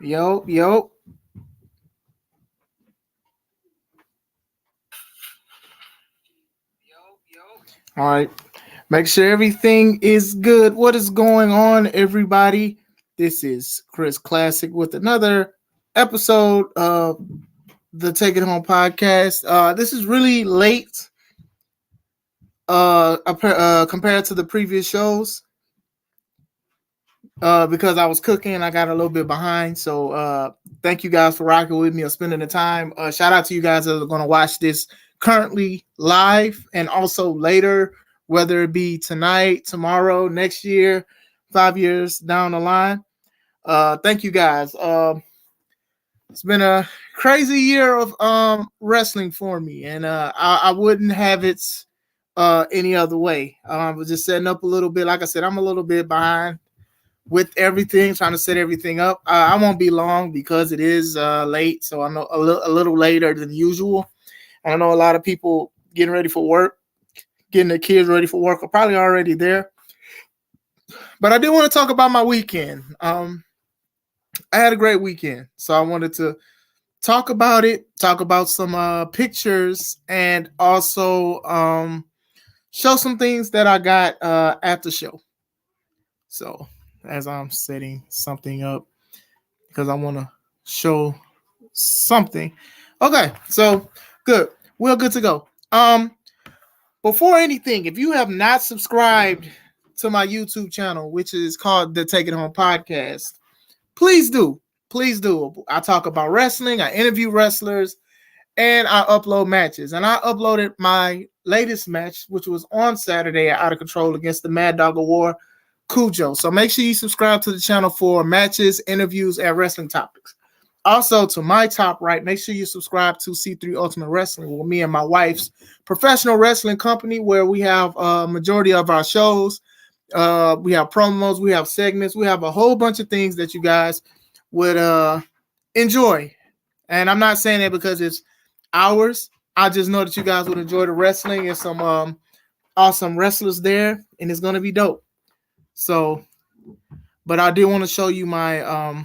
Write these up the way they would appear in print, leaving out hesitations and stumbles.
Yo, yo. All right. Make sure everything is good. What is going on, everybody? This is Chris Classic with another episode of the Take It Home podcast. This is really late compared to the previous shows because I was cooking. I got a little bit behind. So thank you guys for rocking with me or spending the time. Shout out to you guys that are going to watch this currently live and also later, whether it be tonight, tomorrow, next year, 5 years down the line. Thank you guys. It's been a crazy year of wrestling for me, and I wouldn't have it any other way. I was just setting up a little bit. Like I said, I'm a little bit behind with everything, trying to set everything up. I won't be long because it is late, so I'm a little later than usual. And I know a lot of people getting ready for work, getting their kids ready for work, are probably already there. But I did want to talk about my weekend. I had a great weekend, so I wanted to talk about it, talk about some pictures, and also show some things that I got at the show. So as I'm setting something up, because I want to show something. Okay, so good. We're good to go. Before anything, if you have not subscribed to my YouTube channel, which is called the Take It Home Podcast, please do. Please do. I talk about wrestling, I interview wrestlers, and I upload matches. And I uploaded my latest match, which was on Saturday at Out of Control against the Mad Dog of War, Cujo. So make sure you subscribe to the channel for matches, interviews, and wrestling topics. Also, to my top right, make sure you subscribe to C3 Ultimate Wrestling with me and my wife's professional wrestling company, where we have a majority of our shows. We have promos, we have segments, we have a whole bunch of things that you guys would enjoy. And I'm not saying that because it's ours. I just know that you guys would enjoy the wrestling and some awesome wrestlers there, and it's going to be dope. So, but I did want to show you my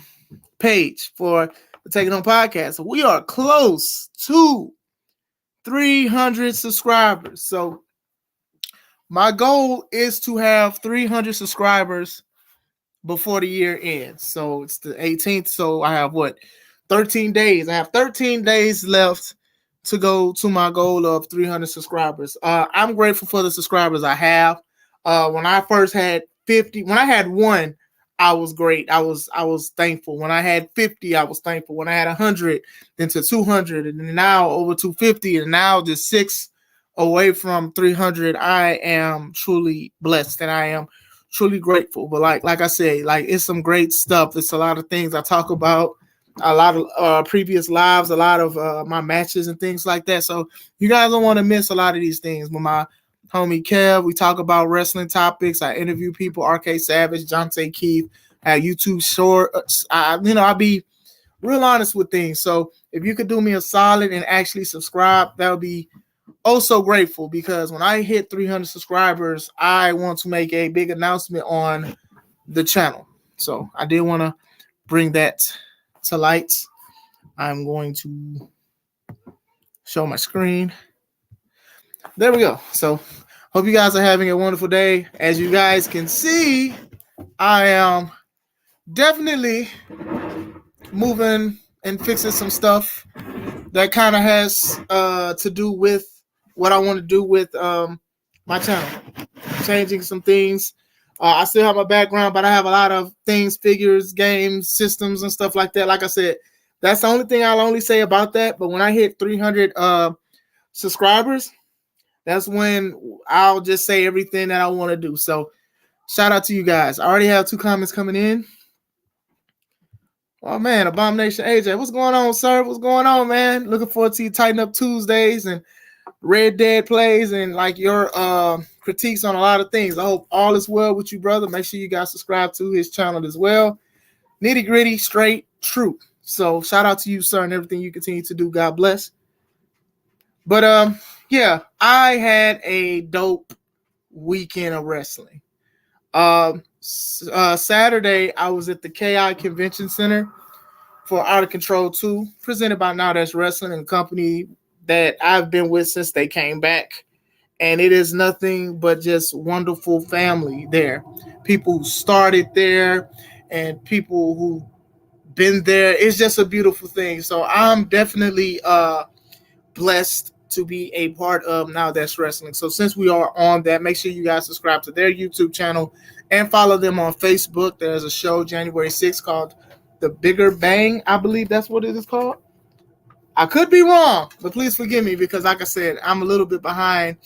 page for the Take It Home podcast. So we are close to 300 subscribers. So my goal is to have 300 subscribers before the year ends. So it's the 18th. So I have 13 days. I have 13 days left to go to my goal of 300 subscribers. I'm grateful for the subscribers I have. When I first had 50, when I had one, I was great. I was thankful. When I had 50, I was thankful. When I had 100, then to 200, and now over 250, and now just 6 away from 300, I am truly blessed, and I am truly grateful. But like I say, like, it's some great stuff. It's a lot of things I talk about, a lot of previous lives, a lot of my matches and things like that. So you guys don't want to miss a lot of these things. With my homie Kev, we talk about wrestling topics. I interview people, RK Savage, Jonte Keith, YouTube shorts. I'll be real honest with things. So if you could do me a solid and actually subscribe, that would be so grateful, because when I hit 300 subscribers, I want to make a big announcement on the channel. So I did want to bring that to light. I'm going to show my screen. There we go. So hope you guys are having a wonderful day. As you guys can see, I am definitely moving and fixing some stuff that kind of has to do with what I want to do with my channel. Changing some things. I still have my background, but I have a lot of things, figures, games, systems, and stuff like that. Like I said, that's the only thing I'll only say about that. But when I hit 300 subscribers, that's when I'll just say everything that I want to do. So shout out to you guys. I already have 2 comments coming in. Oh, man, Abomination AJ. What's going on, sir? What's going on, man? Looking forward to you Tighten Up Tuesdays and Red Dead plays and like your critiques on a lot of things. I hope all is well with you, brother. Make sure you guys subscribe to his channel as well. Nitty Gritty, straight truth. So shout out to you, sir, and everything you continue to do. God bless. But yeah, I had a dope weekend of wrestling. Saturday, I was at the KI Convention Center for Out of Control 2, presented by Now That's Wrestling, and company that I've been with since they came back. And it is nothing but just wonderful family there. People who started there and people who been there. It's just a beautiful thing. So I'm definitely blessed to be a part of Now That's Wrestling. So since we are on that, make sure you guys subscribe to their YouTube channel and follow them on Facebook. There's a show January 6th called The Bigger Bang. I believe that's what it is called. I could be wrong, but please forgive me because, like I said, I'm a little bit behind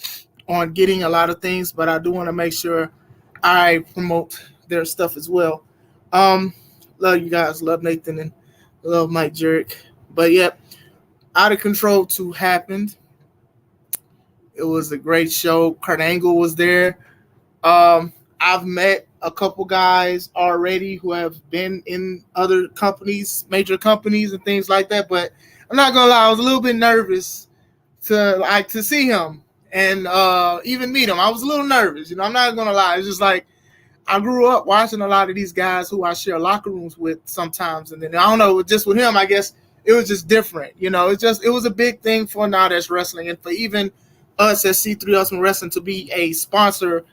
on getting a lot of things, but I do want to make sure I promote their stuff as well. Love you guys. Love Nathan and love Mike Jerick. But yep, Out of Control 2 happened. It was a great show. Kurt Angle was there. I've met a couple guys already who have been in other companies, major companies and things like that. But I'm not gonna lie, I was a little bit nervous to see him and even meet him. I was a little nervous, I'm not gonna lie. It's just like I grew up watching a lot of these guys who I share locker rooms with sometimes, and then I don't know, just with him, I guess it was just different. It was a big thing for Now That's Wrestling, and for even us at C3 Ultimate Wrestling to be a sponsor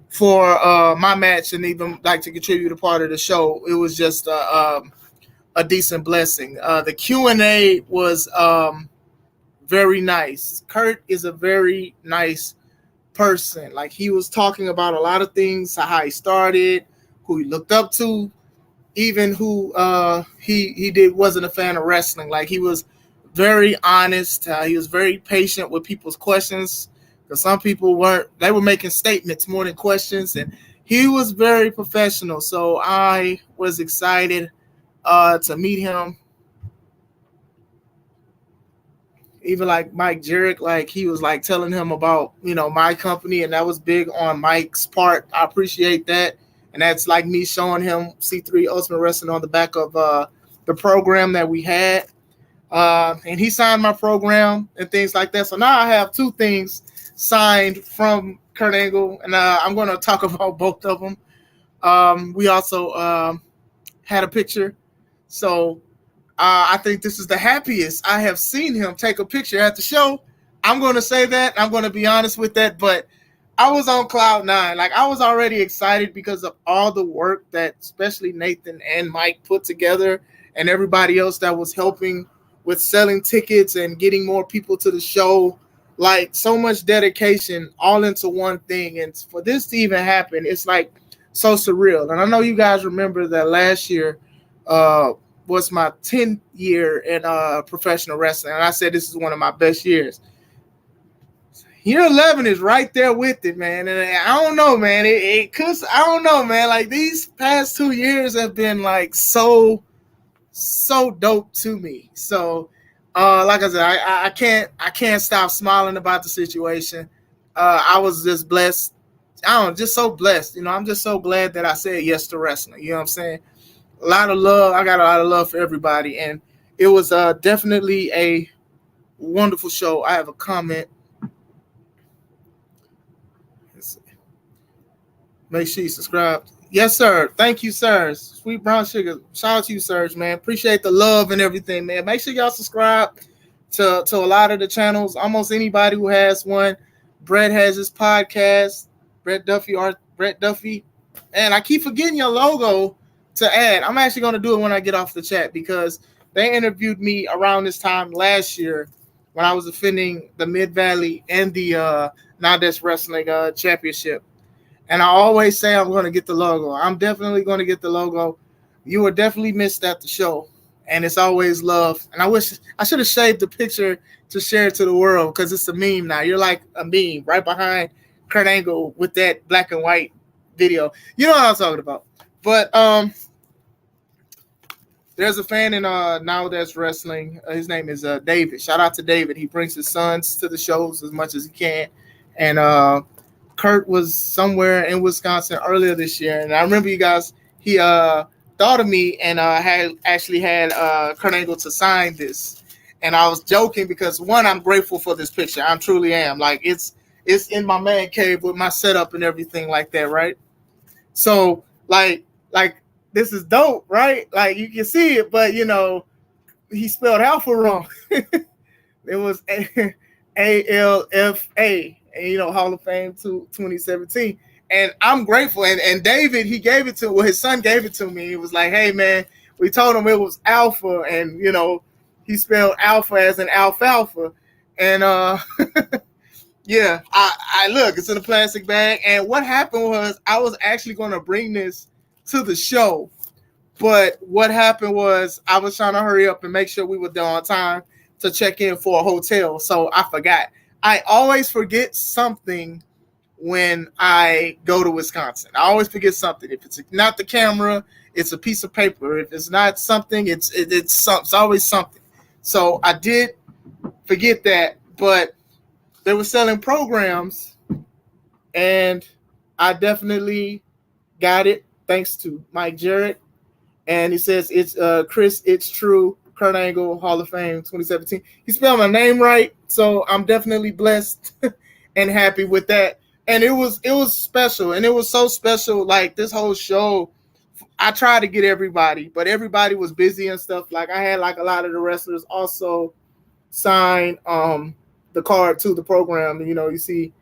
for my match and even like to contribute a part of the show. It was just a decent blessing. The Q&A was very nice. Kurt is a very nice person. Like, he was talking about a lot of things, how he started, who he looked up to, even who he wasn't a fan of wrestling. Like, he was very honest. He was very patient with people's questions, because some people were making statements more than questions, and he was very professional. So I was excited to meet him. Even like Mike Jerick, like he was like telling him about, my company, and that was big on Mike's part. I appreciate that. And that's like me showing him C3 Ultimate Wrestling on the back of the program that we had. And he signed my program and things like that. So now I have two things signed from Kurt Angle, and I'm going to talk about both of them. We also had a picture. So I think this is the happiest I have seen him take a picture at the show. I'm going to say that. I'm going to be honest with that. But I was on cloud nine. Like, I was already excited because of all the work that especially Nathan and Mike put together, and everybody else that was helping with selling tickets and getting more people to the show. Like, so much dedication all into one thing. And for this to even happen, it's like so surreal. And I know you guys remember that last year was my 10th year in professional wrestling. And I said this is one of my best years. Year 11 is right there with it, man. And I don't know, man. I don't know, man. Like, these past 2 years have been like so dope to me. So like I said, I can't stop smiling about the situation. I was just blessed. Just so blessed. I'm just so glad that I said yes to wrestling. You know what I'm saying? A lot of love. I got a lot of love for everybody, and it was definitely a wonderful show. I have a comment. Make sure you subscribe. Yes, sir. Thank you, sir. Sweet Brown Sugar. Shout out to you, Serge, man. Appreciate the love and everything, man. Make sure y'all subscribe to a lot of the channels. Almost anybody who has one. Brett has his podcast. Brett Duffy. And I keep forgetting your logo to add. I'm actually going to do it when I get off the chat, because they interviewed me around this time last year when I was defending the Mid-Valley and the Now That's Wrestling championship. And I always say I'm going to get the logo. I'm definitely going to get the logo. You were definitely missed at the show. And it's always love. And I wish I should have shaved the picture to share it to the world, because it's a meme now. You're like a meme right behind Kurt Angle with that black and white video. You know what I'm talking about. But there's a fan in Now That's Wrestling. His name is David. Shout out to David. He brings his sons to the shows as much as he can. And Kurt was somewhere in Wisconsin earlier this year, and I remember you guys. He thought of me and had Kurt Angle to sign this, and I was joking because, one, I'm grateful for this picture. I truly am. Like, it's in my man cave with my setup and everything like that, right? So like this is dope, right? Like, you can see it, but he spelled alpha wrong. It was ALFA, and Hall of Fame to 2017. And I'm grateful. And David, he gave it to, well, his son gave it to me. He was like, hey man, we told him it was alpha, and he spelled alpha as an alfalfa. And yeah, I look, it's in a plastic bag. And what happened was I was actually gonna bring this to the show. But what happened was I was trying to hurry up and make sure we were there on time to check in for a hotel. So I forgot. I always forget something when I go to Wisconsin. I always forget something. If it's not the camera, it's a piece of paper. If it's not something, it's always something. So I did forget that, but they were selling programs, and I definitely got it thanks to Mike Jarrett. And he says it's Chris, it's true. Kurt Angle, Hall of Fame 2017. He spelled my name right, so I'm definitely blessed and happy with that. And it was special, and it was so special. Like this whole show, I tried to get everybody, but everybody was busy and stuff. Like I had like a lot of the wrestlers also sign the card to the program. You see,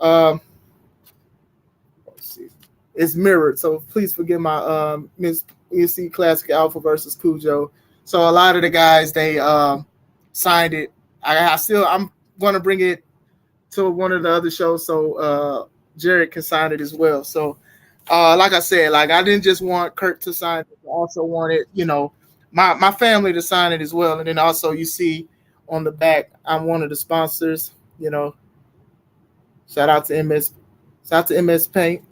let's see, it's mirrored. So please forgive my Miss EC Classic Alpha versus Cujo. So a lot of the guys, they signed it. I'm going to bring it to one of the other shows so Jared can sign it as well. So like I said, like I didn't just want Kurt to sign it, I also wanted, my family to sign it as well. And then also you see on the back, I'm one of the sponsors, shout out to MS Paint.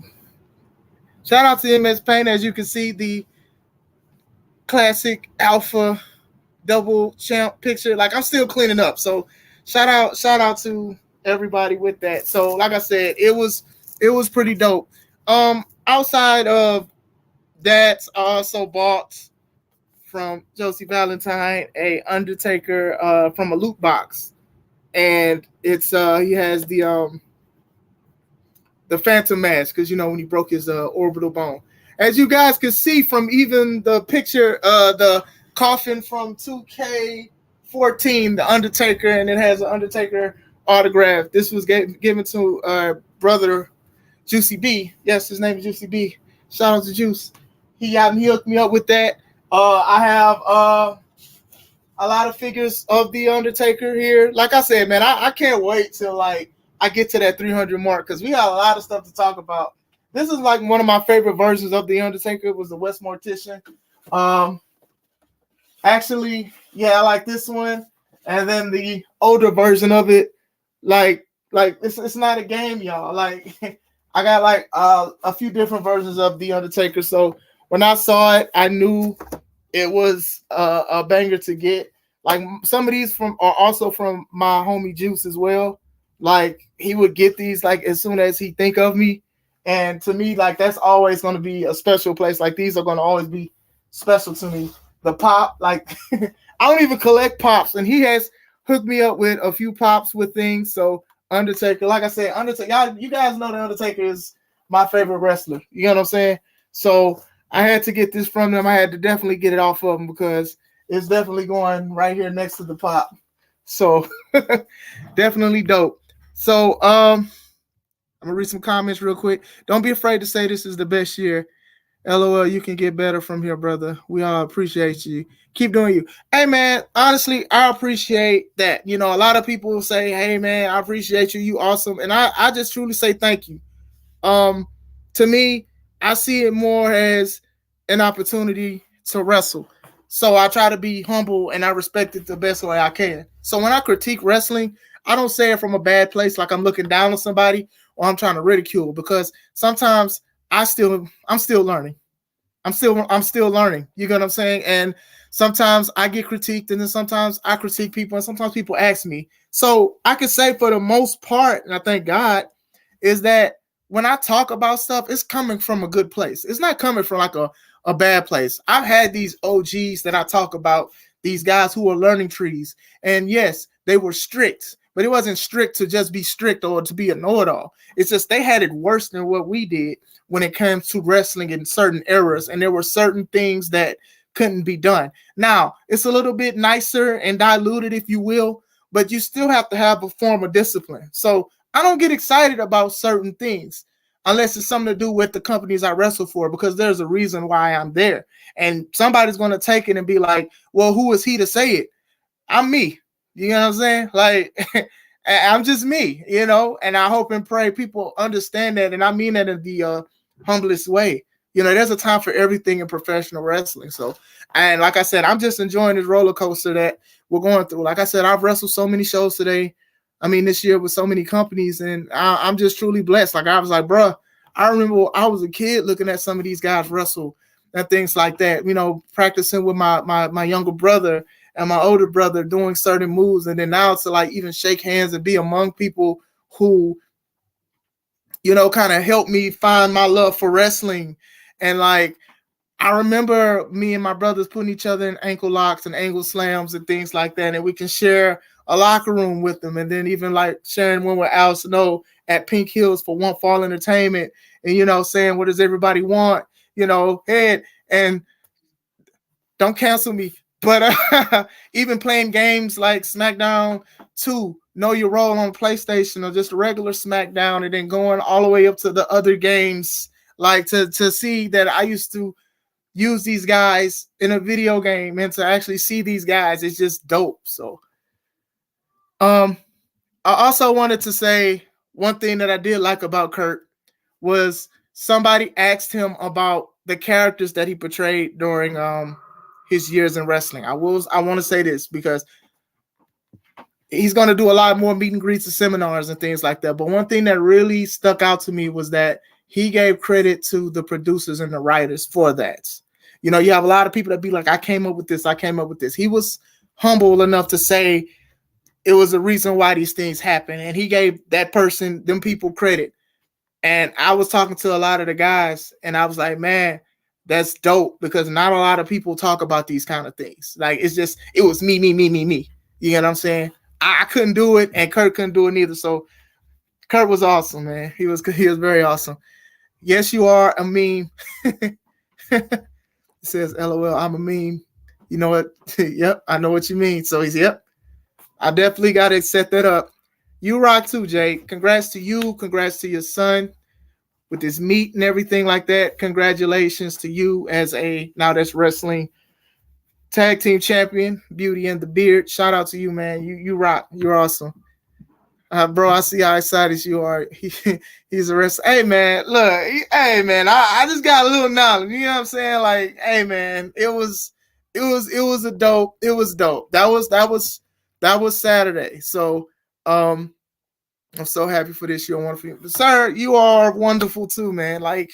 Shout out to MS Paint. As you can see, the classic alpha double champ picture. Like I'm still cleaning up. So shout out to everybody with that. So like I said, it was pretty dope. Outside of that, I also bought from Josie Valentine a Undertaker from a loot box. And it's he has the Phantom mask, because when he broke his orbital bone. As you guys can see from even the picture, the coffin from 2K14, the Undertaker, and it has an Undertaker autograph. This was given to brother Juicy B. Yes, his name is Juicy B. Shout out to Juice. He hooked me up with that. I have a lot of figures of the Undertaker here. Like I said, man, I can't wait till like I get to that 300 mark, because we got a lot of stuff to talk about. This is like one of my favorite versions of the Undertaker, was the West Mortician. Actually, yeah, I like this one, and then the older version of it. Like it's not a game, y'all. Like I got like a few different versions of the Undertaker. So when I saw it, I knew it was a banger to get. Like some of these are also from my homie Juice as well. Like he would get these like as soon as he think of me. And to me, like that's always going to be a special place. Like these are going to always be special to me. The pop, like I don't even collect pops, and he has hooked me up with a few pops with things. So Undertaker, like I said, Undertaker, you guys know the Undertaker is my favorite wrestler. You know what I'm saying? So I had to get this from them. I had to definitely get it off of them because it's definitely going right here next to the pop. So definitely dope. So I'm gonna read some comments real quick. Don't be afraid to say this is the best year. LOL, you can get better from here, brother. We all appreciate you. Keep doing you. Hey, man, honestly, I appreciate that. A lot of people will say, hey, man, I appreciate you. You awesome. And I just truly say thank you. To me, I see it more as an opportunity to wrestle. So I try to be humble and I respect it the best way I can. So when I critique wrestling, I don't say it from a bad place, like I'm looking down on somebody or I'm trying to ridicule, because sometimes I'm still learning. I'm still learning. You get what I'm saying? And sometimes I get critiqued, and then sometimes I critique people, and sometimes people ask me. So I can say for the most part, and I thank God, is that when I talk about stuff, it's coming from a good place. It's not coming from like a bad place. I've had these OGs that I talk about, these guys who were learning trees. And yes, they were strict, but it wasn't strict to just be strict or to be a know-it-all. It's just they had it worse than what we did when it comes to wrestling in certain eras. And there were certain things that couldn't be done. Now, it's a little bit nicer and diluted, if you will, but you still have to have a form of discipline. So I don't get excited about certain things unless it's something to do with the companies I wrestle for, because there's a reason why I'm there. And somebody's going to take it and be like, well, who is he to say it? I'm me. You know what I'm saying? Like, I'm just me, you know, and I hope and pray people understand that. And I mean that in the humblest way. You know, there's a time for everything in professional wrestling. So, and like I said, I'm just enjoying this roller coaster that we're going through. Like I said, I've wrestled so many shows today. I mean, this year with so many companies, and I'm just truly blessed. Like I was like, bro, I remember I was a kid looking at some of these guys wrestle and things like that, you know, practicing with my younger brother and my older brother doing certain moves. And then now to like even shake hands and be among people who, you know, kind of helped me find my love for wrestling. And like, I remember me and my brothers putting each other in ankle locks and ankle slams and things like that. And we can share a locker room with them. And then even like sharing one with Al Snow at Pink Hills for One Fall Entertainment. And, you know, saying, what does everybody want? You know, head and don't cancel me. But even playing games like SmackDown 2, Know Your Role on PlayStation, or just a regular SmackDown, and then going all the way up to the other games, like to see that I used to use these guys in a video game and to actually see these guys is just dope. So I also wanted to say one thing that I did like about Kurt was somebody asked him about the characters that he portrayed during his years in wrestling. I want to say this because he's going to do a lot more meet and greets and seminars and things like that. But one thing that really stuck out to me was that he gave credit to the producers and the writers for that. You know, you have a lot of people that be like, I came up with this. He was humble enough to say it was a reason why these things happen. And he gave that person, them people, credit. And I was talking to a lot of the guys and I was like, man, that's dope, because not a lot of people talk about these kind of things. Like, it's just, it was me. You know what I'm saying? I couldn't do it, and Kurt couldn't do it neither. So Kurt was awesome, man. He was very awesome. Yes, you are a meme. It says, LOL, I'm a meme. You know what? Yep, I know what you mean. So he's, yep. I definitely got to set that up. You rock too, Jay. Congrats to you. Congrats to your son with his meet and everything like that. Congratulations to you as a, now that's wrestling, tag team champion, Beauty and the Beard. Shout out to you, man. You rock. You're awesome. Bro, I see how excited you are. He's a wrestler. Hey, man, look. Hey, man, I just got a little knowledge. You know what I'm saying? Like, hey, man, it was a dope. It was dope. That was Saturday. So, I'm so happy for this. You're wonderful. Sir, you are wonderful too, man. Like,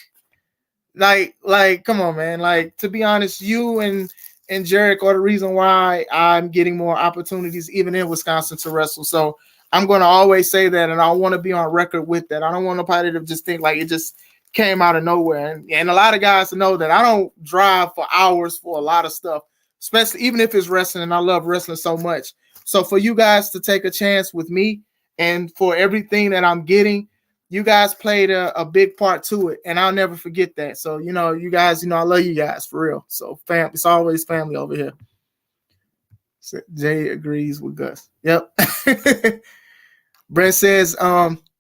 come on, man. Like, to be honest, you and Jarek are the reason why I'm getting more opportunities, even in Wisconsin, to wrestle. So I'm going to always say that, and I want to be on record with that. I don't want nobody to just think like it just came out of nowhere. And a lot of guys to know that I don't drive for hours for a lot of stuff, especially even if it's wrestling, and I love wrestling so much. So for you guys to take a chance with me and for everything that I'm getting, you guys played a big part to it, and I'll never forget that. So, you know, you guys, you know, I love you guys for real. So, it's always family over here. So, Jay agrees with Gus. Yep. Brent says,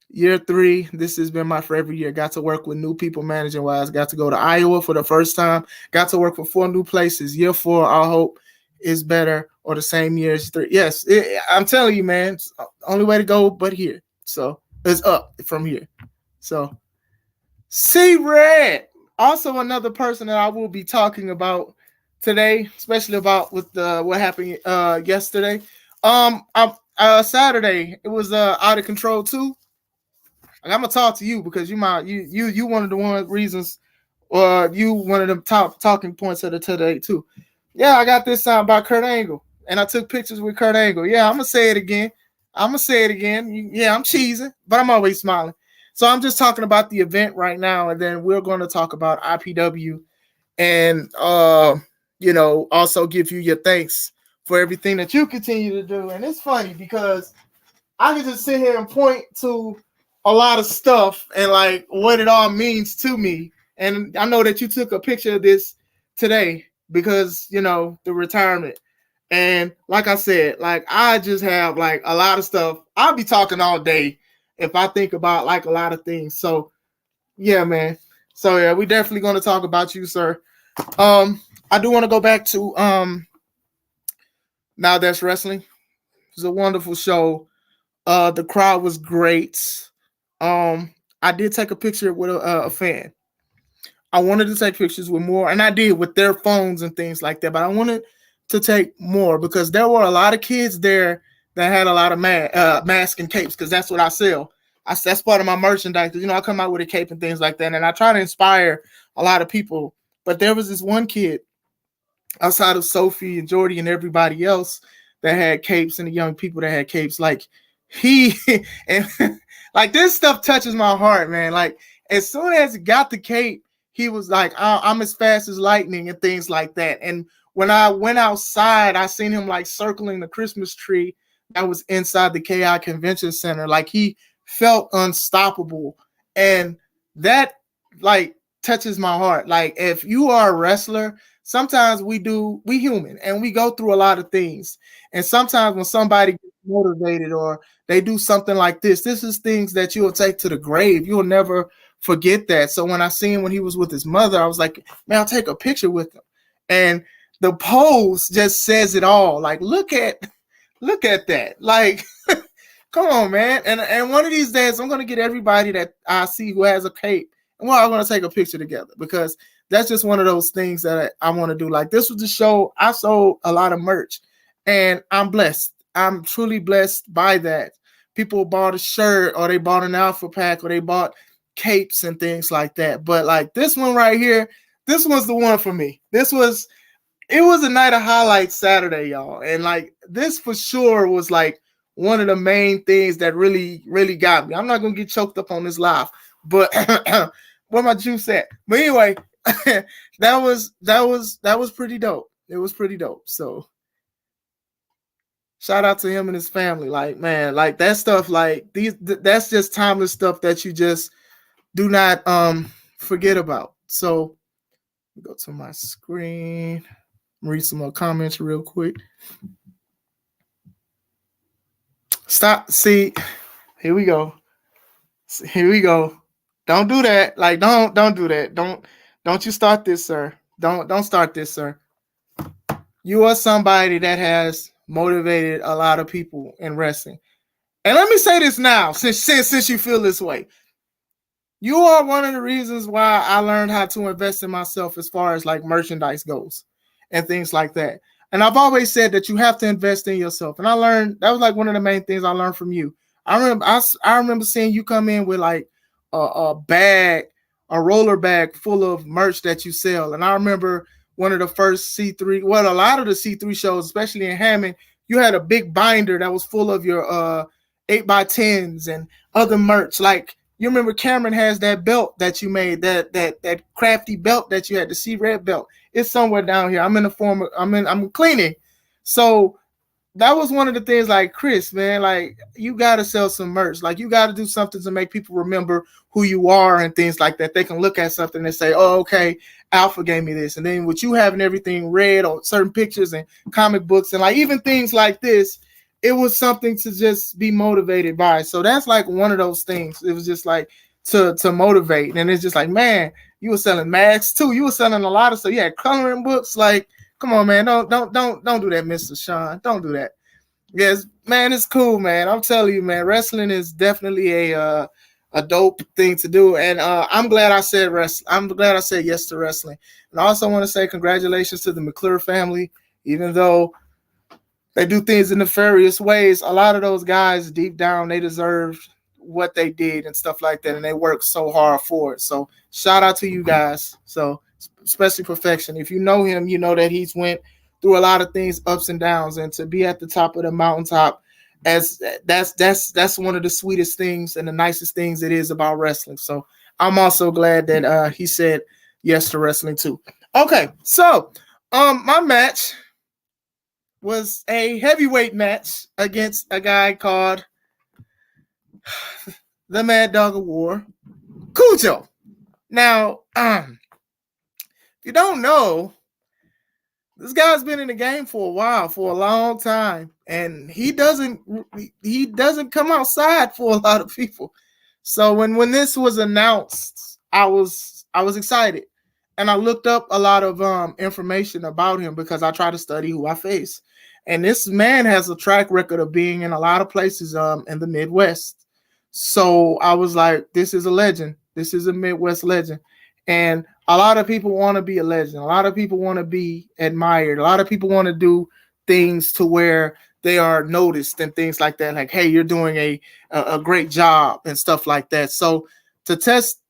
year 3, this has been my favorite year. Got to work with new people managing wise. Got to go to Iowa for the first time. Got to work for 4 new places. Year 4, I hope, is better or the same year as 3. Yes, I'm telling you, man, it's the only way to go but here. So it's up from here. So C-Red, also another person that I will be talking about today, especially about with what happened yesterday. Saturday, it was out of control too. I'm gonna talk to you because you one of the reasons, or you one of the top talking points of the today too. Yeah, I got this by Kurt Angle, and I took pictures with Kurt Angle. Yeah, I'm gonna say it again. Yeah, I'm cheesing, but I'm always smiling. So I'm just talking about the event right now, and then we're going to talk about IPW, and you know, also give you your thanks for everything that you continue to do. And it's funny because I can just sit here and point to a lot of stuff and like what it all means to me. And I know that you took a picture of this today because the retirement. And like I said, like I just have like a lot of stuff. I'll be talking all day if I think about like a lot of things. So yeah, man. So yeah, we definitely going to talk about you, sir. I do want to go back to Now That's Wrestling. It was a wonderful show. The crowd was great. I did take a picture with a fan. I wanted to take pictures with more, and I did with their phones and things like that. But I wanted to take more because there were a lot of kids there that had a lot of mask and capes because that's what I sell. That's part of my merchandise. I come out with a cape and things like that, and I try to inspire a lot of people. But there was this one kid outside of Sophie and Jordy and everybody else that had capes and the young people that had capes. Like he and like this stuff touches my heart, man. Like as soon as he got the cape, he was like, I'm as fast as lightning and things like that. And when I went outside, I seen him like circling the Christmas tree that was inside the KI Convention Center. Like he felt unstoppable. And that like touches my heart. Like if you are a wrestler, sometimes we human and we go through a lot of things. And sometimes when somebody gets motivated or they do something like this is things that you'll take to the grave. You'll never forget that. So when I seen when he was with his mother, I was like, man, I'll take a picture with him. And the pose just says it all. Like, look at that. Like, come on, man. And one of these days, I'm gonna get everybody that I see who has a cape, and we're all gonna take a picture together because that's just one of those things that I want to do. Like this was the show. I sold a lot of merch, and I'm blessed. I'm truly blessed by that. People bought a shirt, or they bought an alpha pack, or they bought capes and things like that. But like this one right here, this was the one for me. It was a night of highlights Saturday, y'all. And like this for sure was like one of the main things that really, really got me. I'm not gonna get choked up on this live, but where my juice at? But anyway, that was pretty dope. It was pretty dope. So shout out to him and his family. Like, man, like that stuff, like that's just timeless stuff that you just do not forget about. So go to my screen, read some more comments real quick. Stop. See, here we go. Don't do that. Like, don't do that. Don't you start this, sir. Don't start this, sir. You are somebody that has motivated a lot of people in wrestling. And let me say this now, since you feel this way. You are one of the reasons why I learned how to invest in myself as far as like merchandise goes and things like that. And I've always said that you have to invest in yourself. And I learned that was like one of the main things I learned from you. I remember seeing you come in with like a bag, a roller bag full of merch that you sell. And I remember one of the first C3, well, a lot of the C3 shows, especially in Hammond, you had a big binder that was full of your 8x10s and other merch. Like you remember Cameron has that belt that you made, that crafty belt that you had, the C-Red belt. It's somewhere down here. I'm cleaning. So that was one of the things like, Chris, man, like you got to sell some merch. Like you got to do something to make people remember who you are and things like that. They can look at something and say, oh, okay, Alpha gave me this. And then with you having everything read or certain pictures and comic books and like even things like this, it was something to just be motivated by. So that's like one of those things. It was just like to motivate. And it's just like, man, you were selling masks too. You were selling a lot of stuff. You had coloring books. Like, come on, man. Don't do that, Mr. Sean. Don't do that. Yes, man, it's cool, man. I'm telling you, man, wrestling is definitely a dope thing to do. And I'm glad I said wrestling. I'm glad I said yes to wrestling. And I also want to say congratulations to the McClure family, even though they do things in nefarious ways. A lot of those guys, deep down, they deserved what they did and stuff like that, and they worked so hard for it. So shout out to you guys. So especially Perfection. If you know him, you know that he's went through a lot of things, ups and downs, and to be at the top of the mountaintop, as that's one of the sweetest things and the nicest things it is about wrestling. So I'm also glad that he said yes to wrestling too. Okay, so my match was a heavyweight match against a guy called the Mad Dog of War, Cujo. Now, if you don't know, This guy's been in the game for a while, for a long time, and he doesn't come outside for a lot of people. So when this was announced, I was excited, and I looked up a lot of information about him because I try to study who I face. And this man has a track record of being in a lot of places in the Midwest. So I was like, this is a legend. This is a Midwest legend. And a lot of people want to be a legend. A lot of people want to be admired. A lot of people want to do things to where they are noticed and things like that. Like, hey, you're doing a great job and stuff like that. So to test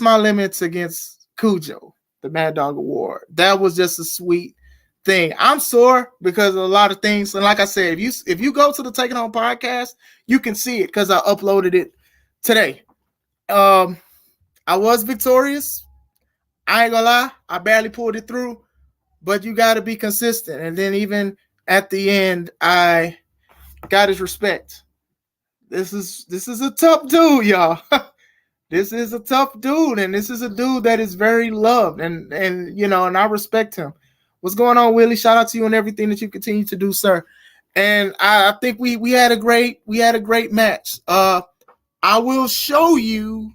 my limits against Cujo, the Mad Dog Award, that was just a sweet thing. I'm sore because of a lot of things. And like I said, if you go to the Take It Home podcast, you can see it because I uploaded it today. I was victorious. I ain't gonna lie, I barely pulled it through, but you got to be consistent. And then even at the end, I got his respect. This is a tough dude, y'all. This is a tough dude, and this is a dude that is very loved, and and I respect him. What's going on, Willie? Shout out to you and everything that you continue to do, sir. And I think we had a great match. I will show you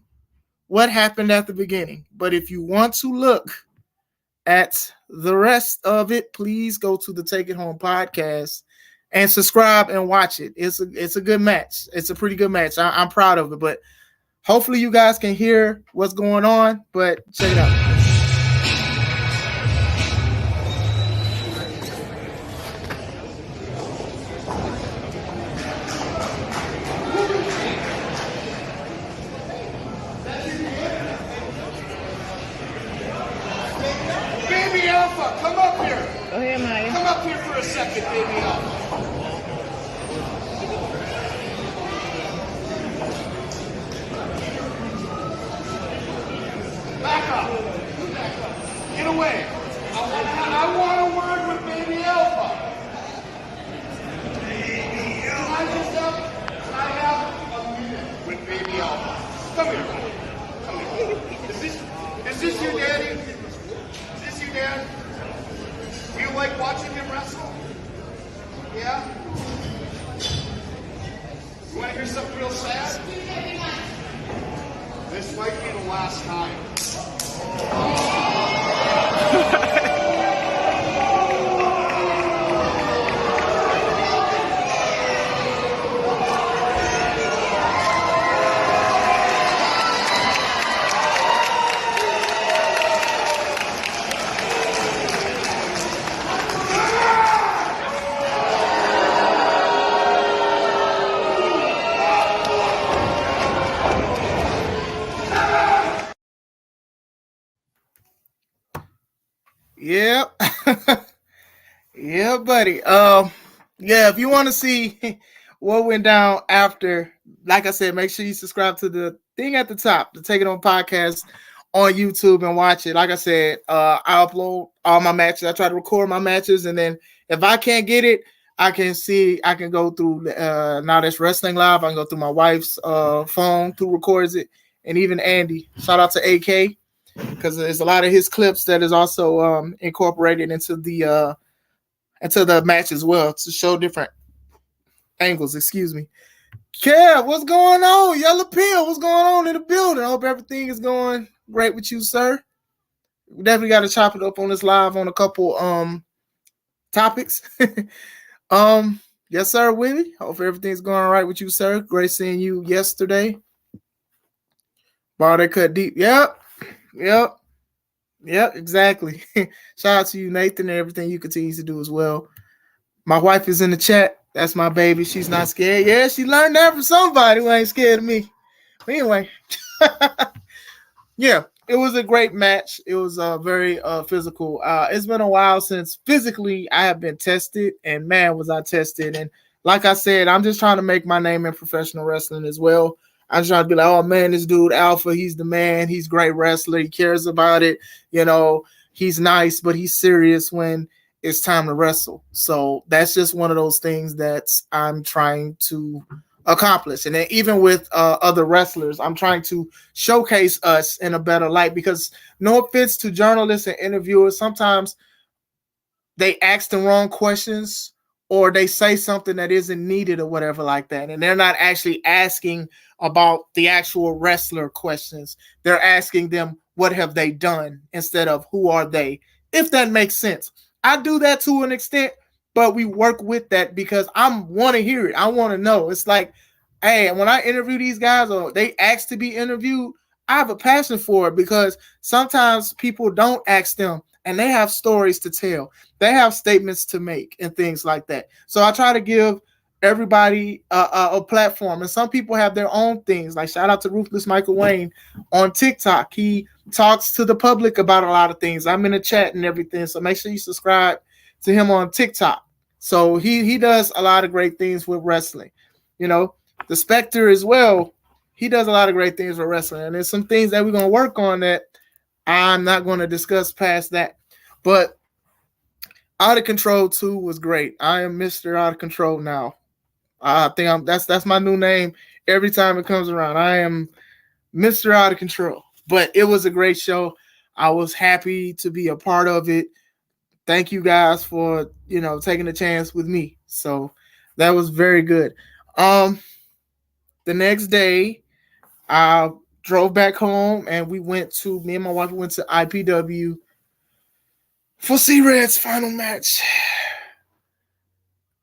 what happened at the beginning. But if you want to look at the rest of it, please go to the Take It Home podcast and subscribe and watch it. It's a good match. It's a pretty good match. I'm proud of it. But hopefully you guys can hear what's going on. But check it out. Come up here for a second, baby. Back up. Get away. I want a word with Baby Alpha. Can I have a minute with Baby Alpha? Come here. Is this your daddy? Is this your dad? Do you like watching him wrestle? Yeah? You want to hear something real sad? This might be the last time. Yep. Yeah, buddy. Yeah, if you want to see what went down after, like I said, make sure you subscribe to the thing at the top, the Take It On podcast on YouTube, and watch it. Like I said, I upload all my matches. I try to record my matches, and then if I can't get it, I can go through Now That's Wrestling Live. I can go through my wife's phone who records it, and even Andy. Shout out to AK, because there's a lot of his clips that is also incorporated into the match as well to show different angles. Excuse me. Kev, what's going on? Yellow Pill, what's going on in the building? I hope everything is going great with you, sir. We definitely got to chop it up on this live on a couple topics. Yes, sir, Willie. Hope everything's going all right with you, sir. Great seeing you yesterday. Bar that cut deep. Yep, exactly. Shout out to you, Nathan, and everything you continue to do as well. My wife is in the chat. That's my baby. She's not scared. Yeah, she learned that from somebody who ain't scared of me. But anyway, yeah, it was a great match. It was very physical. It's been a while since physically I have been tested, and man, was I tested. And like I said, I'm just trying to make my name in professional wrestling as well. I'm trying to be like, oh man, this dude Alpha, he's the man. He's a great wrestler. He cares about it. You know, he's nice, but he's serious when it's time to wrestle. So that's just one of those things that I'm trying to accomplish. And then even with other wrestlers, I'm trying to showcase us in a better light, because no offense to journalists and interviewers, sometimes they ask the wrong questions or they say something that isn't needed or whatever like that. And they're not actually asking about the actual wrestler questions. They're asking them, what have they done instead of who are they? If that makes sense. I do that to an extent, but we work with that because I want to hear it. I want to know. It's like, hey, when I interview these guys or they ask to be interviewed, I have a passion for it because sometimes people don't ask them and they have stories to tell. They have statements to make and things like that. So I try to give everybody a platform. And some people have their own things. Like shout out to Ruthless Michael Wayne on TikTok. He talks to the public about a lot of things. I'm in the chat and everything. So make sure you subscribe to him on TikTok. So he does a lot of great things with wrestling. You know, the Spectre as well. He does a lot of great things with wrestling. And there's some things that we're going to work on that I'm not going to discuss past that. But Out of Control 2 was great. I am Mr. Out of Control now. I think that's my new name every time it comes around. I am Mr. Out of Control. But it was a great show. I was happy to be a part of it. Thank you guys for, taking a chance with me. So that was very good. The next day, I drove back home and me and my wife went to IPW for C-Red's final match.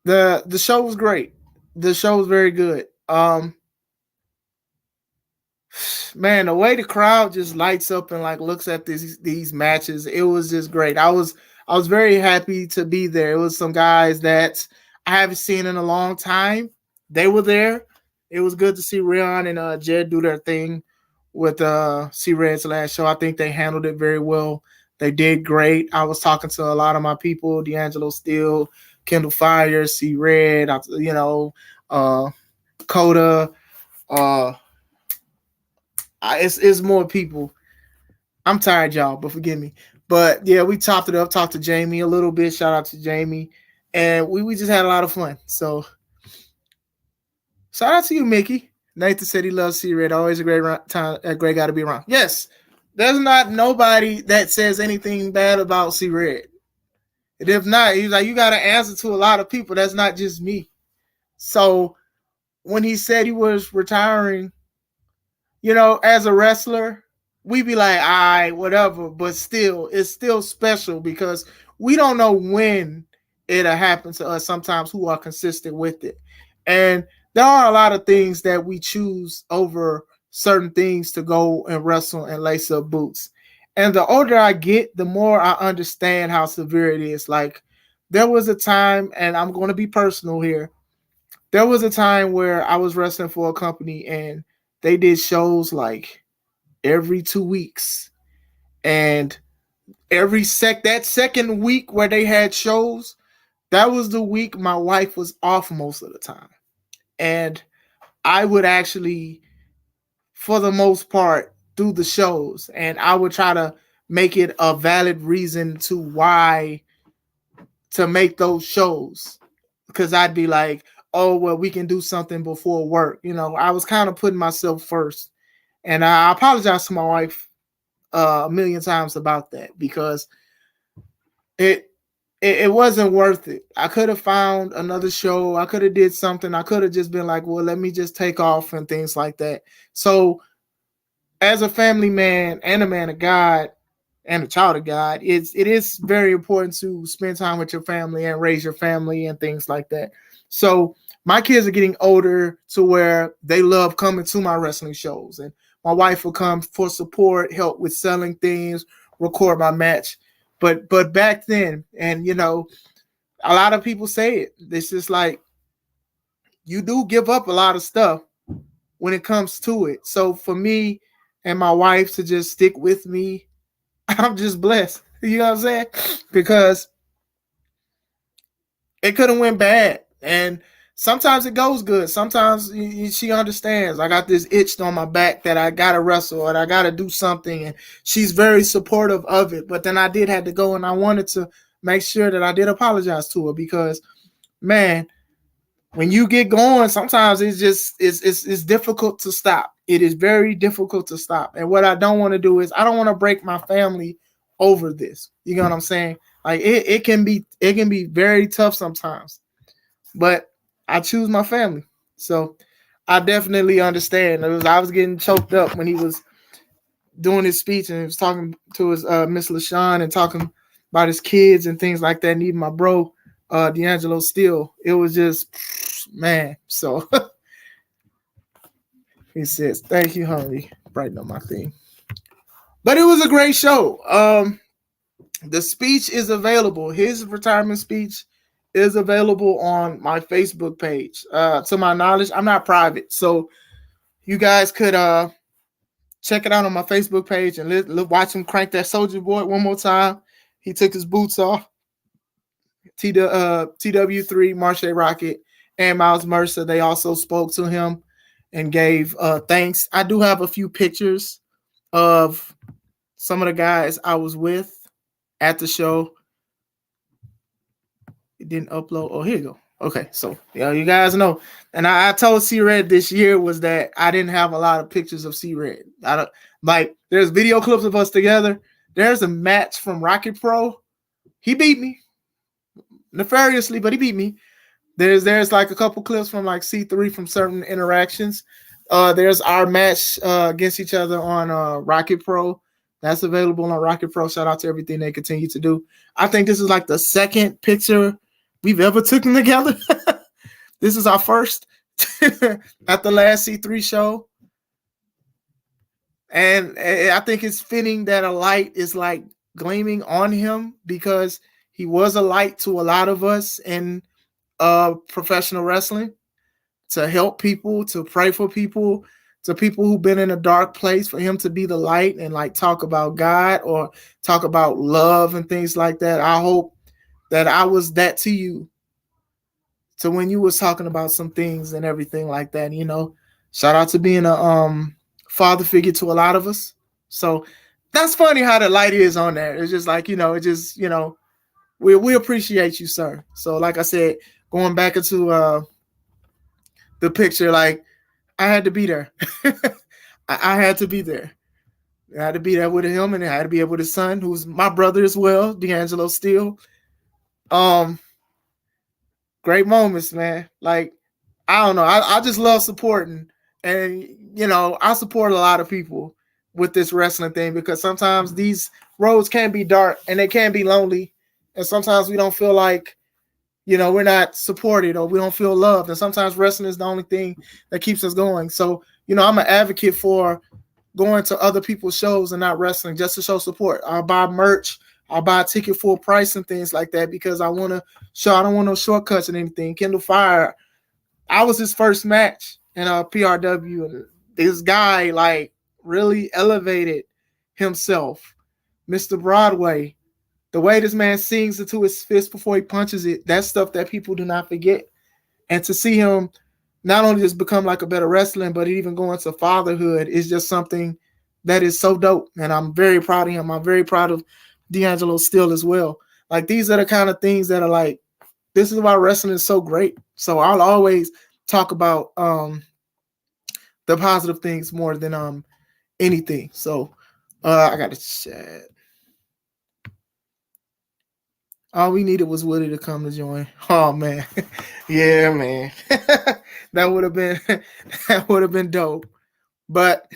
The show was great. The show was very good. Man, the way the crowd just lights up and like looks at these matches, it was just great. I was very happy to be there. It was some guys that I haven't seen in a long time. They were there. It was good to see Rion and Jed do their thing with C-Red's last show. I think they handled it very well. They did great. I was talking to a lot of my people, D'Angelo Steele, Kendall Fire, C-Red, Coda. It's more people. I'm tired, y'all, but forgive me. But yeah, we topped it up, talked to Jamie a little bit. Shout out to Jamie. And we just had a lot of fun. So shout out to you, Mickey. Nathan said he loves C-Red. Always a great time, a great guy to be around. Yes, there's not nobody that says anything bad about C-Red. And if not, he's like, you got to answer to a lot of people. That's not just me. So when he said he was retiring, as a wrestler, we be like, all right, whatever. But still, it's still special because we don't know when it'll happen to us sometimes who are consistent with it. And there are a lot of things that we choose over certain things to go and wrestle and lace up boots. And the older I get, the more I understand how severe it is. Like there was a time, and I'm going to be personal here. There was a time where I was wrestling for a company and they did shows like every 2 weeks. And that second week where they had shows, that was the week my wife was off most of the time. And I would actually, for the most part, do the shows. And I would try to make it a valid reason to why to make those shows. Because I'd be like, oh, well, we can do something before work. I was kind of putting myself first. And I apologize to my wife a million times about that because it wasn't worth it. I could have found another show. I could have did something. I could have just been like, well, let me just take off and things like that. So as a family man and a man of God and a child of God, it is very important to spend time with your family and raise your family and things like that. So my kids are getting older to where they love coming to my wrestling shows. And my wife will come for support, help with selling things, record my match. But back then, and a lot of people say it. It's just like you do give up a lot of stuff when it comes to it. So for me and my wife to just stick with me, I'm just blessed. You know what I'm saying? Because it could have went bad. And sometimes it goes good. Sometimes she understands. I got this itch on my back that I got to wrestle and I got to do something. And she's very supportive of it. But then I did have to go and I wanted to make sure that I did apologize to her because, man, when you get going, sometimes it's difficult to stop. It is very difficult to stop. And what I don't want to do is I don't want to break my family over this. You know what I'm saying? Like it can be very tough sometimes, but I choose my family. So I definitely understand. I was getting choked up when he was doing his speech and he was talking to his Miss LaShawn and talking about his kids and things like that. And even my bro, D'Angelo Steele. It was just man. So he says, "Thank you, honey." Brighten up my thing. But it was a great show. The speech is available. His retirement speech is available on my Facebook page. To my knowledge, I'm not private, so you guys could check it out on my Facebook page and watch him crank that Soldier Boy one more time. He took his boots off. TW3, Marche Rocket, and Miles Mercer, they also spoke to him and gave thanks. I do have a few pictures of some of the guys I was with at the show. It didn't upload. Oh, here you go. Okay, so yeah, you guys know. And I told C-Red this year was that I didn't have a lot of pictures of C-Red. I don't like there's video clips of us together. There's a match from Rocket Pro. He beat me nefariously, but he beat me. There's like a couple clips from like C3 from certain interactions. There's our match against each other on Rocket Pro. That's available on Rocket Pro. Shout out to everything they continue to do. I think this is like the second picture we've ever taken together. This is our first at the last C3 show. And I think it's fitting that a light is like gleaming on him because he was a light to a lot of us in professional wrestling, to help people, to pray for people, to people who've been in a dark place, for him to be the light and like talk about God or talk about love and things like that. I hope that I was that to you. So when you was talking about some things and everything like that, you know, shout out to being a father figure to a lot of us. So that's funny how the light is on there. It's just like, you know, it just, you know, we appreciate you, sir. So like I said, going back into the picture, like I had to be there. I had to be there. I had to be there with him, and I had to be there with his son, who's my brother as well, D'Angelo Steele. Great moments, man. Like, I don't know. I just love supporting. And, you know, I support a lot of people with this wrestling thing because sometimes these roads can be dark and they can be lonely. And sometimes we don't feel like, you know, we're not supported or we don't feel loved. And sometimes wrestling is the only thing that keeps us going. So, you know, I'm an advocate for going to other people's shows and not wrestling just to show support. I'll buy merch. I'll buy a ticket full price and things like that because I want to show. I don't want no shortcuts and anything. Kendall Fire, I was his first match in PRW. And this guy, like, really elevated himself. Mr. Broadway, the way this man sings into his fist before he punches it, that's stuff that people do not forget. And to see him not only just become like a better wrestler, but even go into fatherhood is just something that is so dope. And I'm very proud of him. I'm very proud of D'Angelo Steele as well. Like, these are the kind of things that are like, this is why wrestling is so great. So I'll always talk about the positive things more than anything. So I got to chat. All we needed was Woody to come to join. Oh man, yeah, man, that would have been dope. But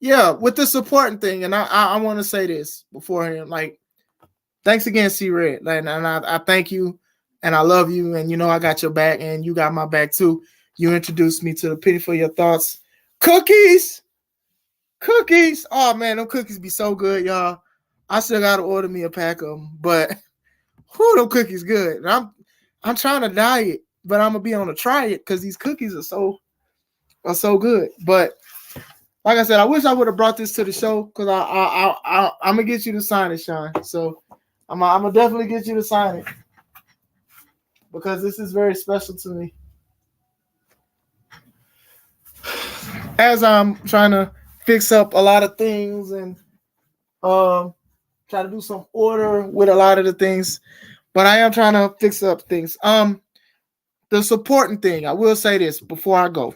yeah, with the supporting thing, and I want to say this beforehand, like, thanks again, C-Red, and I thank you, and I love you, and you know I got your back, and you got my back too. You introduced me to the Pity for Your Thoughts cookies. Oh man, them cookies be so good, y'all. I still gotta order me a pack of them, but. Whew, them cookies good. And I'm trying to diet, but I'm gonna be on a try it because these cookies are so good. But like I said, I wish I would have brought this to the show because I'm gonna get you to sign it, Sean. So I'm gonna definitely get you to sign it because this is very special to me. As I'm trying to fix up a lot of things and try to do some order with a lot of the things, but I am trying to fix up things. The supporting thing, I will say this before I go.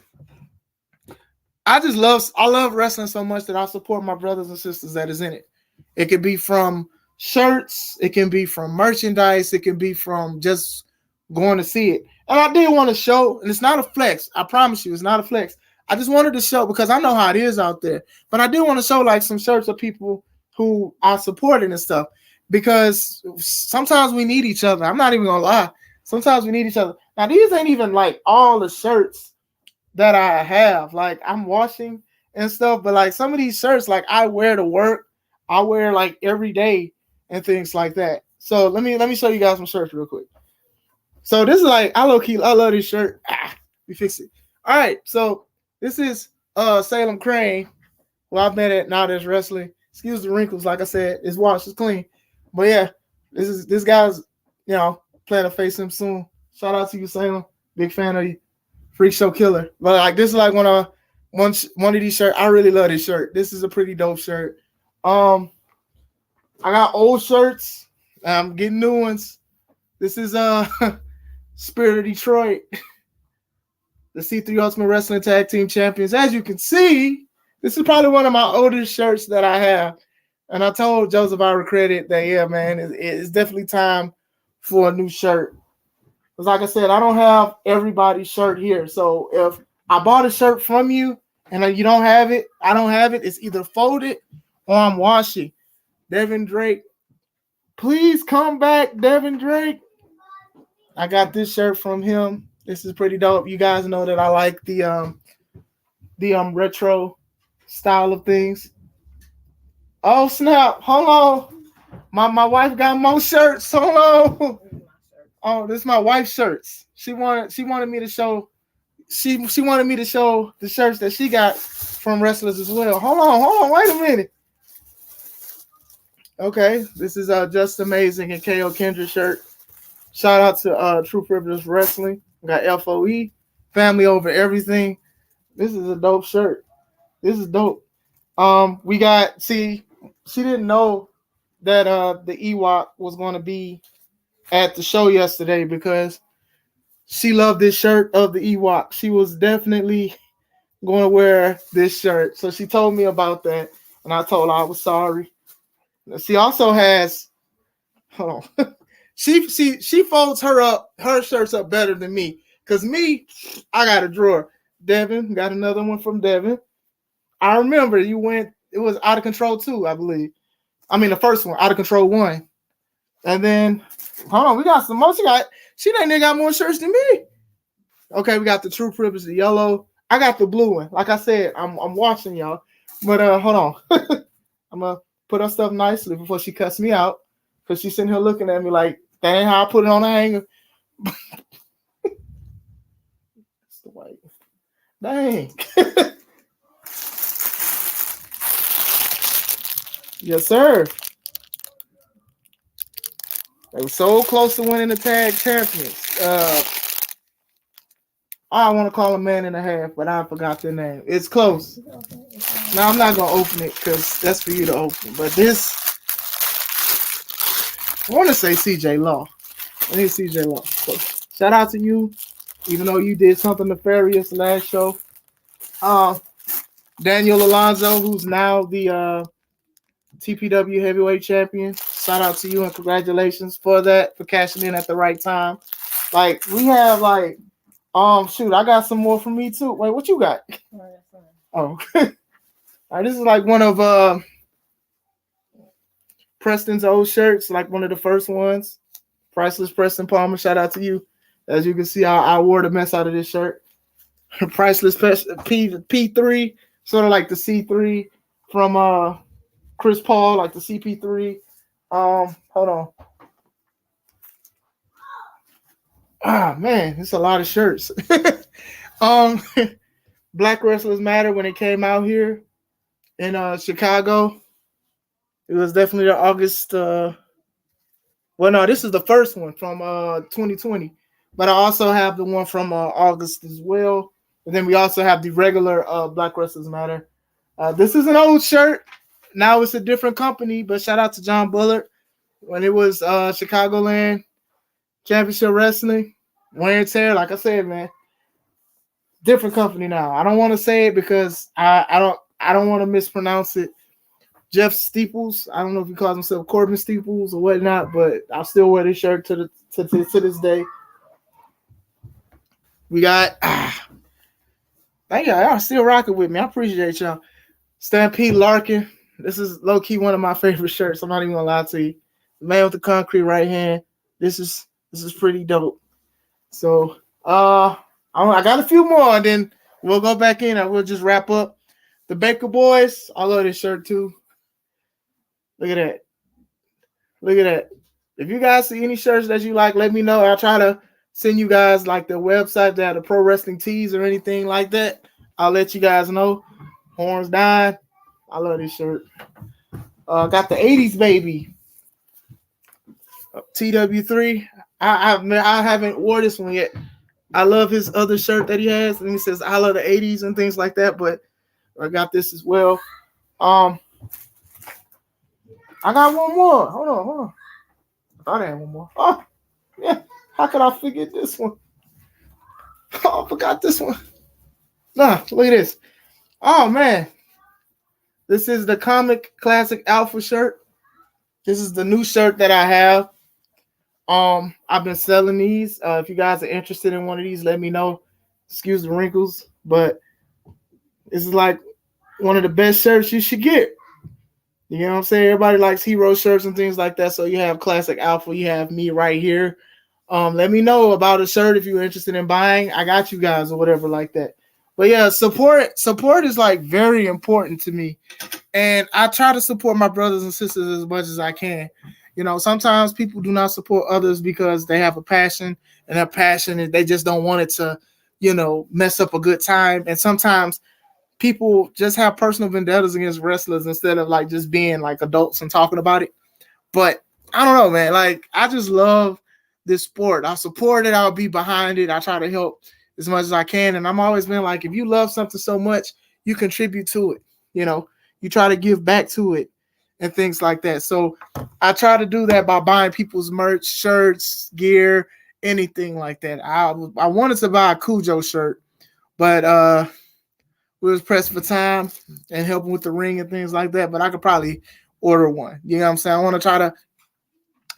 I love wrestling so much that I support my brothers and sisters that is in it. It could be from shirts, it can be from merchandise, it can be from just going to see it. And I did want to show, and it's not a flex. I promise you, it's not a flex. I just wanted to show because I know how it is out there. But I did want to show like some shirts of people who I supported and stuff because sometimes we need each other. I'm not even gonna lie. Sometimes we need each other. Now these ain't even like all the shirts that I have. Like I'm washing and stuff, but like some of these shirts, like I wear to work, I wear like every day and things like that. So let me show you guys some shirts real quick. So this is like I love this shirt. We fix it. All right, so this is Salem Crane, who I've met at Now There's Wrestling. Excuse the wrinkles, like I said, it's washed, it's clean. But yeah, this guy's plan to face him soon. Shout out to you, Salem. Big fan of you. Freak show killer. But like this is like one of these shirts. I really love this shirt. This is a pretty dope shirt. I got old shirts. I'm getting new ones. This is Spirit of Detroit. The C3 Ultimate Wrestling Tag Team Champions. As you can see, this is probably one of my oldest shirts that I have. And I told Joseph Ira Credit that, yeah, man, it's definitely time for a new shirt. Because like I said, I don't have everybody's shirt here. So if I bought a shirt from you and you don't have it, I don't have it. It's either folded or I'm washing. Devin Drake. Please come back, Devin Drake. I got this shirt from him. This is pretty dope. You guys know that I like the retro style of things. Oh snap! Hold on, my wife got more shirts. Hold on. Oh, this is my wife's shirts. She wanted me to show. She wanted me to show the shirts that she got from wrestlers as well. Hold on. Wait a minute. Okay, this is Just Amazing and KO Kendra shirt. Shout out to True Privilege Wrestling. We got FOE, family over everything. This is a dope shirt. This is dope. We got, she didn't know that the Ewok was going to be at the show yesterday because she loved this shirt of the Ewok. She was definitely going to wear this shirt. So she told me about that, and I told her I was sorry. She also has, hold on. She folds her shirts up better than me. Cause me, I got a drawer. Devin got another one from Devin. I remember it was Out of Control 2, I believe. I mean the first one, Out of Control 1. And then hold on, we got some more. She done got more shirts than me. Okay, we got the True Privilege, the yellow. I got the blue one. Like I said, I'm watching y'all. But hold on. I'm gonna put her stuff nicely before she cuts me out. Cause she's sitting here looking at me like, that ain't how I put it on the hanger. That's the white. Dang. Yes, sir. They were so close to winning the tag champions. I want to call a man and a half, but I forgot their name. It's close. Now I'm not gonna open it because that's for you to open. But this, I want to say CJ Law. I need CJ Law. So shout out to you, even though you did something nefarious last show. Daniel Alonzo, who's now the TPW heavyweight champion. Shout out to you and congratulations for that, for cashing in at the right time. Like we have like, shoot, I got some more from me too. Wait, what you got? Oh, all right. This is like one of Preston's old shirts, like one of the first ones. Priceless Preston Palmer. Shout out to you. As you can see, I wore the mess out of this shirt. Priceless P3, sort of like the C3 from Chris Paul, like the CP3. Hold on. Ah man, it's a lot of shirts. Black Wrestlers Matter when it came out here in Chicago. It was definitely the August. Well, no, this is the first one from 2020, but I also have the one from August as well. And then we also have the regular Black Wrestlers Matter. This is an old shirt. Now it's a different company, but shout out to John Bullard when it was Chicagoland Championship Wrestling. Wear and tear, like I said, man. Different company now. I don't want to say it because I don't want to mispronounce it. Jeff Steeples. I don't know if he calls himself Corbin Steeples or whatnot, but I still wear this shirt to this day. We got thank y'all still rocking with me. I appreciate y'all. Stampede Larkin. This is low key one of my favorite shirts. I'm not even gonna lie to you. The man with the concrete right hand. This is pretty dope. So I got a few more, and then we'll go back in and we'll just wrap up. The Baker Boys. I love this shirt too. Look at that. Look at that. If you guys see any shirts that you like, let me know. I'll try to send you guys like their website that the pro wrestling tees or anything like that. I'll let you guys know. Horns Dying. I love this shirt. Got the 80s baby. TW3. I haven't wore this one yet. I love his other shirt that he has, and he says I love the 80s and things like that, but I got this as well. I got one more. Hold on. I thought I had one more. Oh, yeah. How could I forget this one? Oh, I forgot this one. Nah, look at this. Oh, man. This is the Comic Classic Alpha shirt. This is the new shirt that I have. I've been selling these. If you guys are interested in one of these, let me know. Excuse the wrinkles, but this is like one of the best shirts you should get. You know what I'm saying? Everybody likes hero shirts and things like that. So you have Classic Alpha. You have me right here. Let me know about a shirt if you're interested in buying. I got you guys or whatever like that. But yeah, support is like very important to me. And I try to support my brothers and sisters as much as I can. You know, sometimes people do not support others because they have a passion, and that passion is they just don't want it to, you know, mess up a good time. And sometimes people just have personal vendettas against wrestlers instead of like just being like adults and talking about it. But I don't know, man. Like, I just love this sport. I support it. I'll be behind it. I try to help as much as I can. And I'm always been like, if you love something so much, you contribute to it. You know, you try to give back to it and things like that. So I try to do that by buying people's merch, shirts, gear, anything like that. I wanted to buy a Cujo shirt, but we was pressed for time and helping with the ring and things like that. But I could probably order one. You know what I'm saying? I want to try to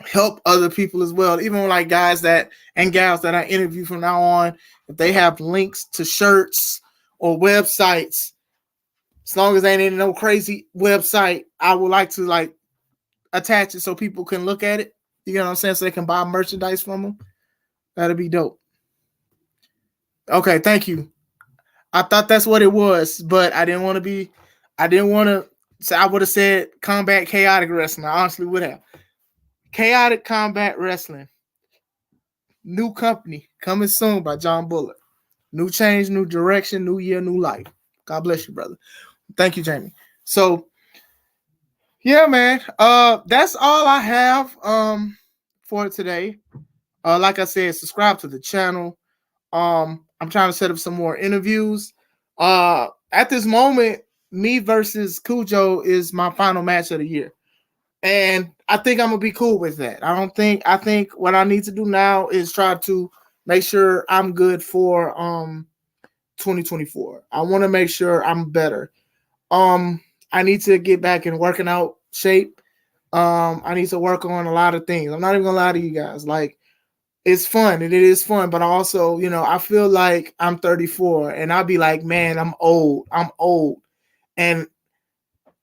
help other people as well. Even like guys that and gals that I interview from now on, if they have links to shirts or websites, as long as they ain't in no crazy website, I would like to like attach it so people can look at it. You know what I'm saying? So they can buy merchandise from them. That'd be dope. Okay, thank you. I thought that's what it was, but I didn't want to say, I would have said Combat Chaotic Wrestling. I honestly would have. Chaotic Combat Wrestling. New company coming soon by John Bullard. New change, new direction, new year, new life. God bless you, brother. Thank you, Jamie. So, yeah, man. That's all I have for today. Like I said, subscribe to the channel. I'm trying to set up some more interviews. At this moment, me versus Cujo is my final match of the year. And I think I'm gonna be cool with that. I think what I need to do now is try to make sure I'm good for 2024. I want to make sure I'm better. I need to get back in working out shape. I need to work on a lot of things. I'm not even gonna lie to you guys. Like, it's fun and it is fun, but also, you know, I feel like I'm 34 and I'll be like, man, I'm old. And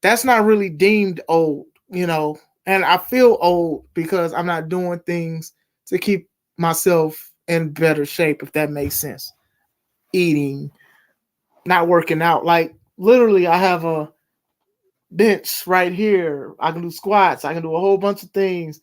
that's not really deemed old, you know, and I feel old because I'm not doing things to keep myself in better shape, if that makes sense. Eating, not working out. Like, literally, I have a bench right here. I can do squats. I can do a whole bunch of things,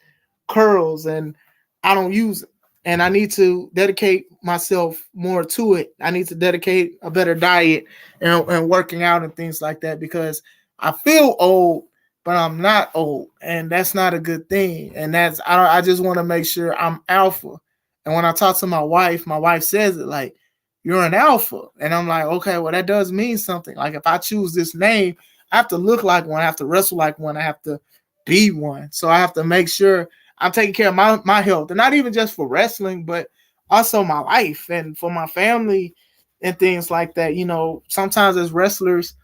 curls, and I don't use it. And I need to dedicate myself more to it. I need to dedicate a better diet and working out and things like that, because I feel old, but I'm not old. And that's not a good thing. And I just want to make sure I'm alpha. And when I talk to my wife says it like, you're an alpha. And I'm like, okay, well, that does mean something. Like, if I choose this name, I have to look like one. I have to wrestle like one. I have to be one. So I have to make sure I'm taking care of my health, and not even just for wrestling, but also my life and for my family and things like that. You know, sometimes as wrestlers,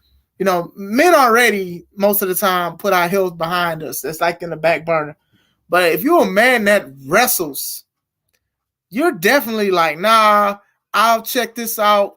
You know, men already most of the time put our health behind us. It's like in the back burner. But if you're a man that wrestles, you're definitely like, nah, I'll check this out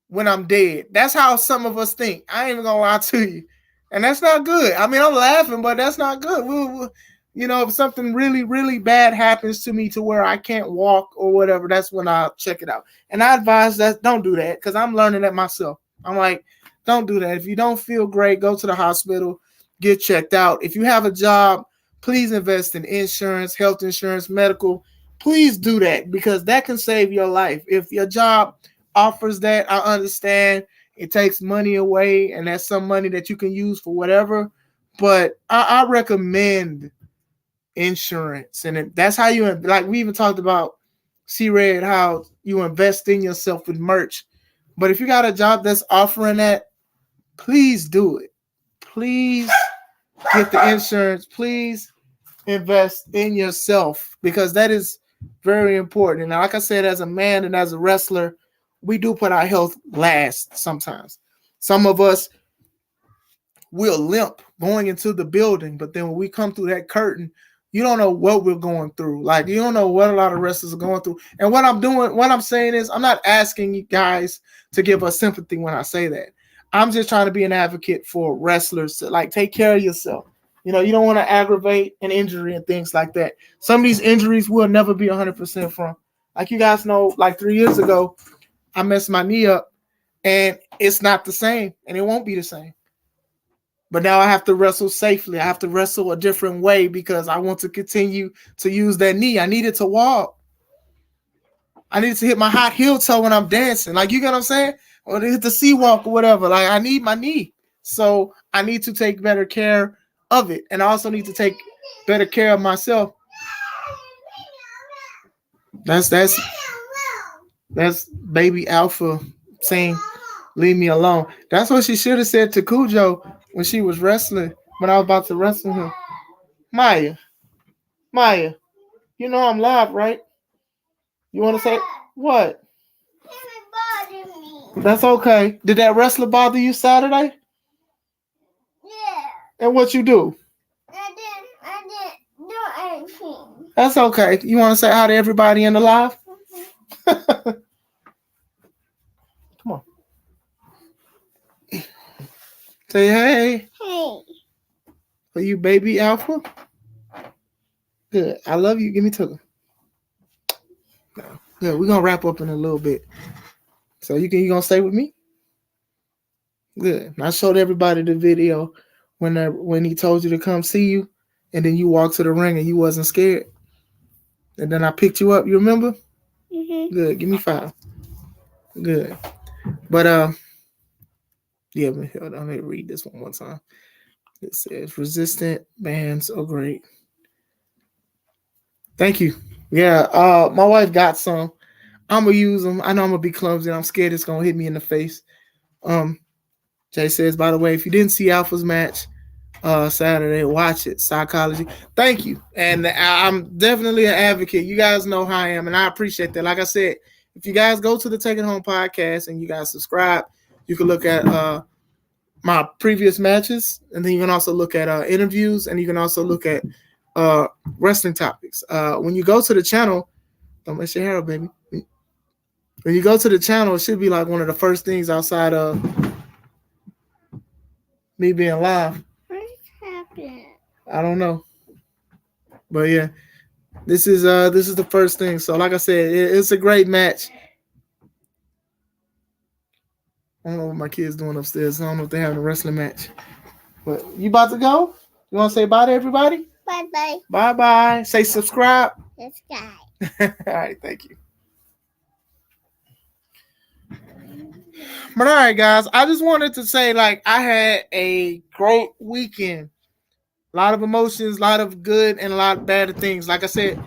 when I'm dead. That's how some of us think. I ain't even gonna lie to you. And that's not good. I mean, I'm laughing, but that's not good. You know, if something really, really bad happens to me to where I can't walk or whatever, that's when I'll check it out. And I advise that don't do that because I'm learning that myself. I'm like, don't do that. If you don't feel great, go to the hospital, get checked out. If you have a job, please invest in insurance, health insurance, medical. Please do that because that can save your life. If your job offers that, I understand it takes money away and that's some money that you can use for whatever. But I recommend insurance. And that's how you, like we even talked about C-Red, how you invest in yourself with merch. But if you got a job that's offering that, please do it. Please get the insurance. Please invest in yourself because that is very important. And like I said, as a man and as a wrestler, we do put our health last sometimes. Some of us will limp going into the building, but then when we come through that curtain, you don't know what we're going through. Like, you don't know what a lot of wrestlers are going through. And what I'm saying is, I'm not asking you guys to give us sympathy when I say that. I'm just trying to be an advocate for wrestlers to, like, take care of yourself. You know, you don't want to aggravate an injury and things like that. Some of these injuries will never be 100% from. Like you guys know, like 3 years ago, I messed my knee up, and it's not the same, and it won't be the same. But now I have to wrestle safely. I have to wrestle a different way because I want to continue to use that knee. I needed to walk. I needed to hit my hot heel toe when I'm dancing. Like, you get what I'm saying? Or to hit the sea walk or whatever. Like, I need my knee. So I need to take better care of it. And I also need to take better care of myself. That's baby Alpha saying, leave me alone. That's what she should have said to Cujo when she was wrestling, when I was about to wrestle him. Maya, you know I'm live, right? You want to say what? That's okay. Did that wrestler bother you Saturday? Yeah. And what you do? I didn't do anything. That's okay. You want to say hi to everybody in the live? Come on. Say hey. Hey. Are you baby Alpha? Good. I love you. Give me Tucker. Good. We're gonna wrap up in a little bit. So you gonna stay with me? Good. I showed everybody the video when he told you to come see you, and then you walked to the ring and you wasn't scared. And then I picked you up. You remember? Mm-hmm. Good. Give me 5. Good. But yeah. Hold on. Let me read this one more time. It says resistant bands are great. Thank you. Yeah. My wife got some. I'm gonna use them. I know I'm gonna be clumsy. And I'm scared it's gonna hit me in the face. Jay says, by the way, if you didn't see Alpha's match Saturday, watch it. Psychology. Thank you. And I'm definitely an advocate. You guys know how I am, and I appreciate that. Like I said, if you guys go to the Take It Home podcast and you guys subscribe, you can look at my previous matches, and then you can also look at interviews, and you can also look at wrestling topics. When you go to the channel, don't mess your hair up, baby. When you go to the channel, it should be like one of the first things outside of me being live. What happened? I don't know, but yeah, this is the first thing. So like I said, it's a great match. I don't know what my kids doing upstairs. I don't know if they're having a wrestling match. But you about to go? You want to say bye to everybody? Bye-bye. Bye-bye. Say subscribe. This guy. All right, thank you. But all right, guys, I just wanted to say, like, I had a great weekend. A lot of emotions, a lot of good and a lot of bad things. Like I said,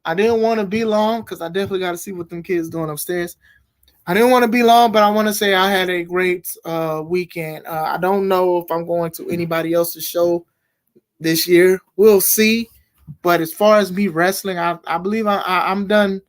I didn't want to be long because I definitely got to see what them kids doing upstairs. I didn't want to be long, but I want to say I had a great weekend. I don't know if I'm going to anybody else's show this year. We'll see. But as far as me wrestling, I believe I'm done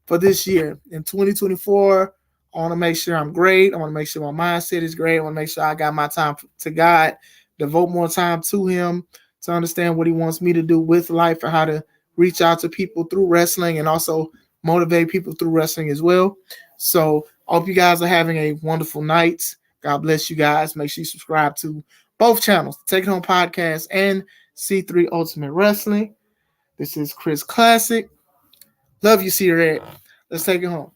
for this year. In 2024, I want to make sure I'm great. I want to make sure my mindset is great. I want to make sure I got my time to God, devote more time to Him, to understand what He wants me to do with life and how to reach out to people through wrestling and also motivate people through wrestling as well. So I hope you guys are having a wonderful night. God bless you guys. Make sure you subscribe to both channels, Take It Home Podcast and C3 Ultimate Wrestling. This is Chris Classic. Love you, C Red. Let's take it home.